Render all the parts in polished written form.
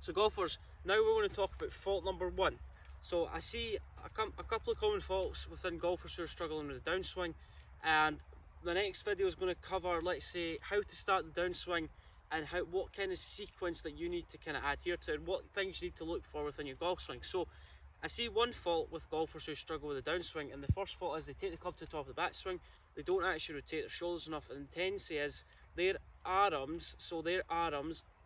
So golfers, now we're going to talk about fault number one. So I see a couple of common faults within golfers who are struggling with the downswing, and the next video is going to cover, let's say, how to start the downswing and what kind of sequence that you need to kind of adhere to and what things you need to look for within your golf swing. So I see one fault with golfers who struggle with the downswing, and the first fault is they take the club to the top of the backswing, they don't actually rotate their shoulders enough, and the tendency is their arms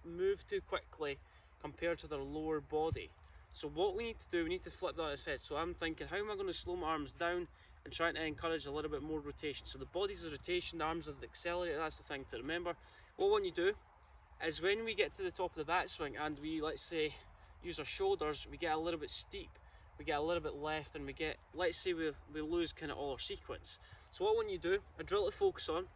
move too quickly compared to their lower body. So what we need to do, we need to flip that on its head. So I'm thinking, how am I going to slow my arms down and trying to encourage a little bit more rotation? So the body's the rotation, the arms are the accelerator. That's the thing to remember. What we want you to do is when we get to the top of the backswing and we, let's say, use our shoulders, we get a little bit steep, we get a little bit left, and we get, let's say we lose kind of all our sequence. So what I want you to do, a drill to focus on,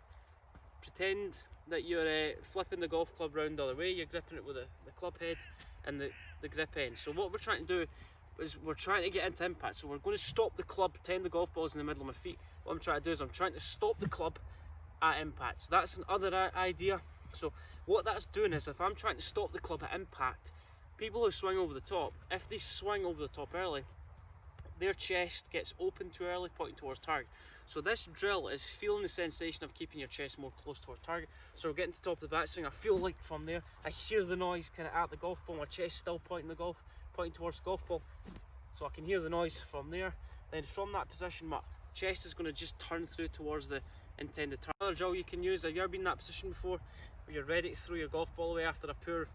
pretend that you're flipping the golf club round the other way, you're gripping it with the club head and the grip end. So what we're trying to do is we're trying to get into impact. So we're going to stop the club, pretend the golf ball's in the middle of my feet. What I'm trying to do is I'm trying to stop the club at impact. So that's another idea. So what that's doing is if I'm trying to stop the club at impact, people who swing over the top, if they swing over the top early, their chest gets open too early, pointing towards target. So this drill is feeling the sensation of keeping your chest more close towards target. So we're getting to the top of the backswing, I feel like from there, I hear the noise kind of at the golf ball, my chest still pointing towards the golf ball. So I can hear the noise from there. Then from that position, my chest is going to just turn through towards the intended target. Another drill you can use, have you ever been in that position before, where you're ready to throw your golf ball away after a poor,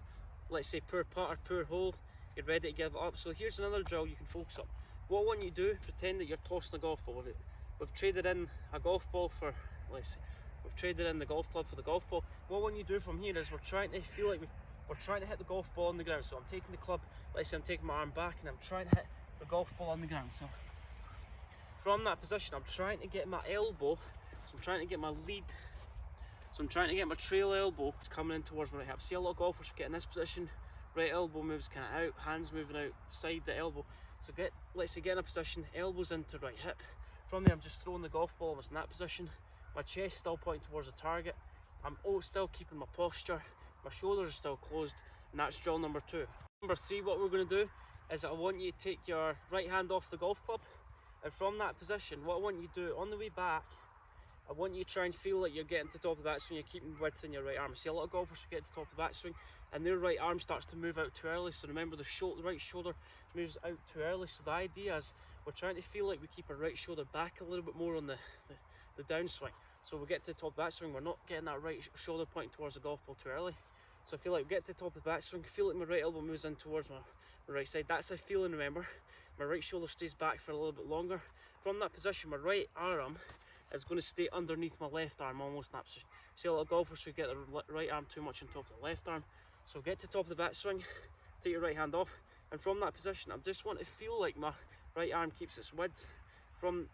let's say poor putt or poor hole, you're ready to give it up. So here's another drill you can focus on. What I want you to do, pretend that you're tossing a golf ball with it. We've traded in a golf ball for, let's say, we've traded in the golf club for the golf ball. What I want you to do from here is we're trying to feel like we're trying to hit the golf ball on the ground. So I'm taking the club, let's say I'm taking my arm back and I'm trying to hit the golf ball on the ground. So from that position, I'm trying to get my elbow, so I'm trying to get my lead, so I'm trying to get my trail elbow coming in towards my right hip. See, a lot of golfers get in this position, right elbow moves kind of out, hands moving out, side the elbow. So let's say get in a position, elbows into right hip. From there I'm just throwing the golf ball almost in that position. My chest still pointing towards the target. I'm still keeping my posture. My shoulders are still closed, and that's drill number two. Number three, what we're going to do is I want you to take your right hand off the golf club, and from that position, what I want you to do on the way back, I want you to try and feel like you're getting to the top of the backswing, you're keeping width in your right arm. I see a lot of golfers who get to the top of the backswing and their right arm starts to move out too early. So remember, the right shoulder moves out too early. So the idea is we're trying to feel like we keep our right shoulder back a little bit more on the downswing. So we get to the top of the backswing, we're not getting that right shoulder pointing towards the golf ball too early. So I feel like we get to the top of the backswing, feel like my right elbow moves in towards my right side. That's a feeling, remember. My right shoulder stays back for a little bit longer. From that position, my right arm is going to stay underneath my left arm, almost in that position. See, a lot of golfers who get their right arm too much on top of the left arm. So get to the top of the backswing, take your right hand off, and from that position, I just want to feel like my right arm keeps its width. From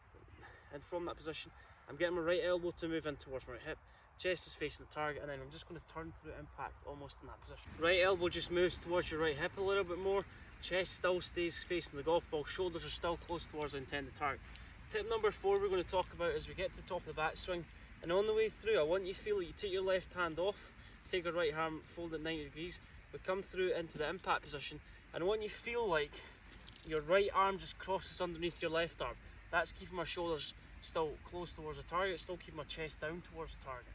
that position, I'm getting my right elbow to move in towards my right hip. Chest is facing the target, and then I'm just going to turn through impact almost in that position. Right elbow just moves towards your right hip a little bit more. Chest still stays facing the golf ball. Shoulders are still close towards the intended target. Tip number four we're going to talk about is we get to the top of the backswing, and on the way through I want you to feel that you take your left hand off, take your right arm, fold it 90 degrees, we come through into the impact position, and I want you to feel like your right arm just crosses underneath your left arm. That's keeping my shoulders still close towards the target, still keeping my chest down towards the target.